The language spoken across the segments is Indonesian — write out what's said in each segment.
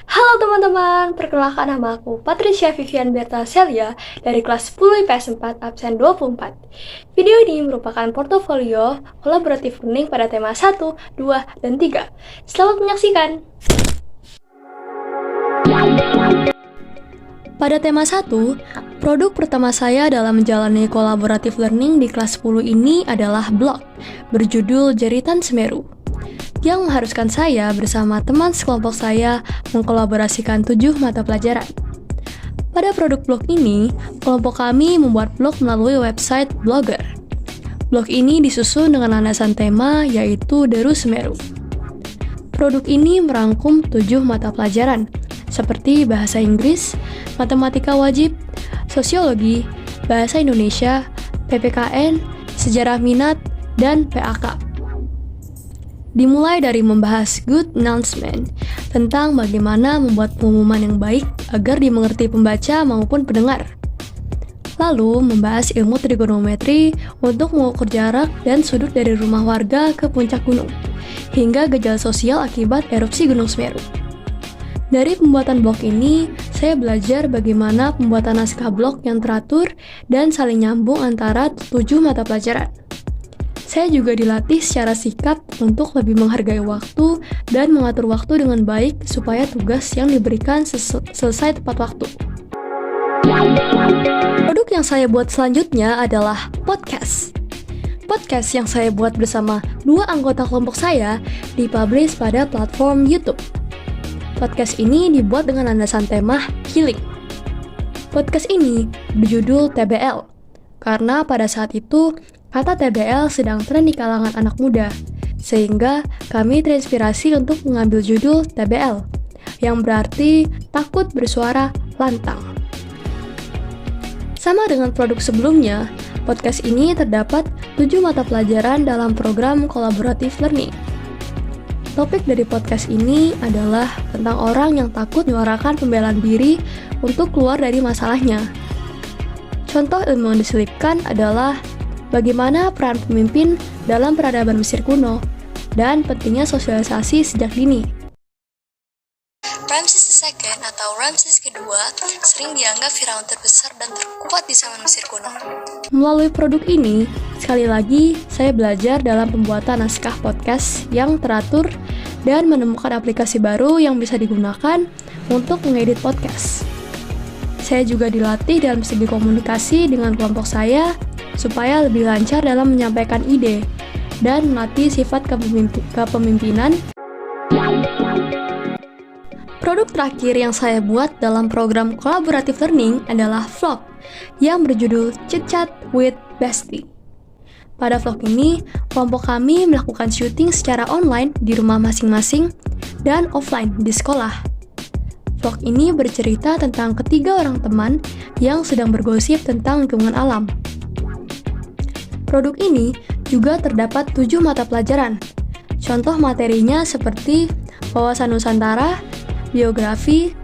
Halo teman-teman, perkenalkan nama aku Patricia Vivian Berta Celia dari kelas 10 IPS 4 absen 24. Video ini merupakan portofolio kolaboratif learning pada tema 1, 2, dan 3. Selamat menyaksikan! Pada tema 1, produk pertama saya dalam menjalani kolaboratif learning di kelas 10 ini adalah blog berjudul Jeritan Semeru, yang mengharuskan saya bersama teman sekelompok saya mengkolaborasikan 7 mata pelajaran. Pada produk blog ini, kelompok kami membuat blog melalui website Blogger. Blog ini disusun dengan landasan tema yaitu Deru Semeru. Produk ini merangkum 7 mata pelajaran seperti bahasa Inggris, matematika wajib, sosiologi, bahasa Indonesia, PPKN, sejarah minat, dan PAK. Dimulai dari membahas good announcement tentang bagaimana membuat pengumuman yang baik agar dimengerti pembaca maupun pendengar. Lalu membahas ilmu trigonometri untuk mengukur jarak dan sudut dari rumah warga ke puncak gunung, hingga gejala sosial akibat erupsi Gunung Semeru. Dari pembuatan blog ini, saya belajar bagaimana pembuatan naskah blog yang teratur dan saling nyambung antara 7 mata pelajaran. Saya juga dilatih secara sikap untuk lebih menghargai waktu dan mengatur waktu dengan baik supaya tugas yang diberikan selesai tepat waktu. Produk yang saya buat selanjutnya adalah podcast. Podcast yang saya buat bersama 2 anggota kelompok saya dipublish pada platform YouTube. Podcast ini dibuat dengan landasan tema healing. Podcast ini berjudul TBL, karena pada saat itu kata TBL sedang tren di kalangan anak muda, sehingga kami terinspirasi untuk mengambil judul TBL, yang berarti takut bersuara lantang. Sama dengan produk sebelumnya, podcast ini terdapat 7 mata pelajaran dalam program kolaboratif learning. Topik dari podcast ini adalah tentang orang yang takut menyuarakan pembelaan diri untuk keluar dari masalahnya. Contoh ilmu yang diselipkan adalah bagaimana peran pemimpin dalam peradaban Mesir kuno dan pentingnya sosialisasi sejak dini. Ramses II atau Ramses II sering dianggap firaun terbesar dan terkuat di zaman Mesir kuno. Melalui produk ini, sekali lagi saya belajar dalam pembuatan naskah podcast yang teratur dan menemukan aplikasi baru yang bisa digunakan untuk mengedit podcast. Saya juga dilatih dalam segi komunikasi dengan kelompok saya supaya lebih lancar dalam menyampaikan ide dan melatih sifat kepemimpinan. Produk terakhir yang saya buat dalam program kolaboratif learning adalah vlog yang berjudul Chit Chat with Bestie. Pada vlog ini, kelompok kami melakukan syuting secara online di rumah masing-masing dan offline di sekolah. Vlog ini bercerita tentang ketiga orang teman yang sedang bergosip tentang lingkungan alam. Produk ini juga terdapat 7 mata pelajaran. Contoh materinya seperti wawasan Nusantara, biografi,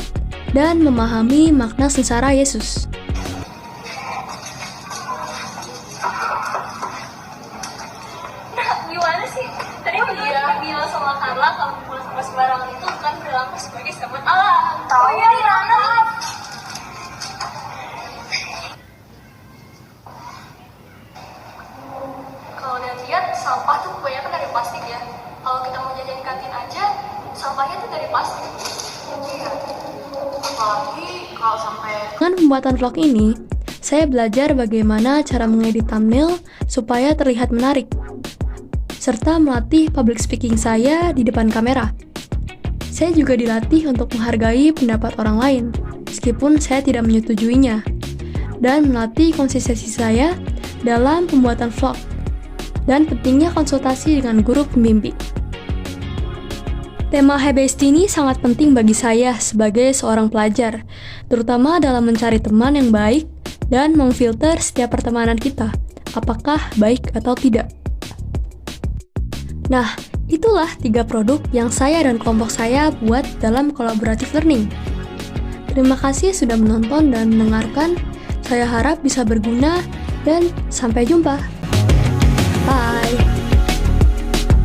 dan memahami makna sengsara Yesus. Gimana sih? Tadi dia bilang sama Carla kalau pulang sama sembarangan itu bukan berlaku sebagai sahabat Allah. Tahu ya, Rana? Kalau lihat sampah tuh kebanyakan dari plastik ya. Kalau kita mau jajan kantin aja, sampahnya tuh dari plastik. Iya. Apalagi kalau sampai Dengan pembuatan vlog ini, saya belajar bagaimana cara mengedit thumbnail supaya terlihat menarik, serta melatih public speaking saya di depan kamera. Saya juga dilatih untuk menghargai pendapat orang lain, meskipun saya tidak menyetujuinya, dan melatih konsistensi saya dalam pembuatan vlog, dan pentingnya konsultasi dengan guru pembimbing. Tema Hey Bestie ini sangat penting bagi saya sebagai seorang pelajar, terutama dalam mencari teman yang baik dan memfilter setiap pertemanan kita, apakah baik atau tidak. Nah, itulah 3 produk yang saya dan kelompok saya buat dalam kolaboratif learning. Terima kasih sudah menonton dan mendengarkan. Saya harap bisa berguna dan sampai jumpa.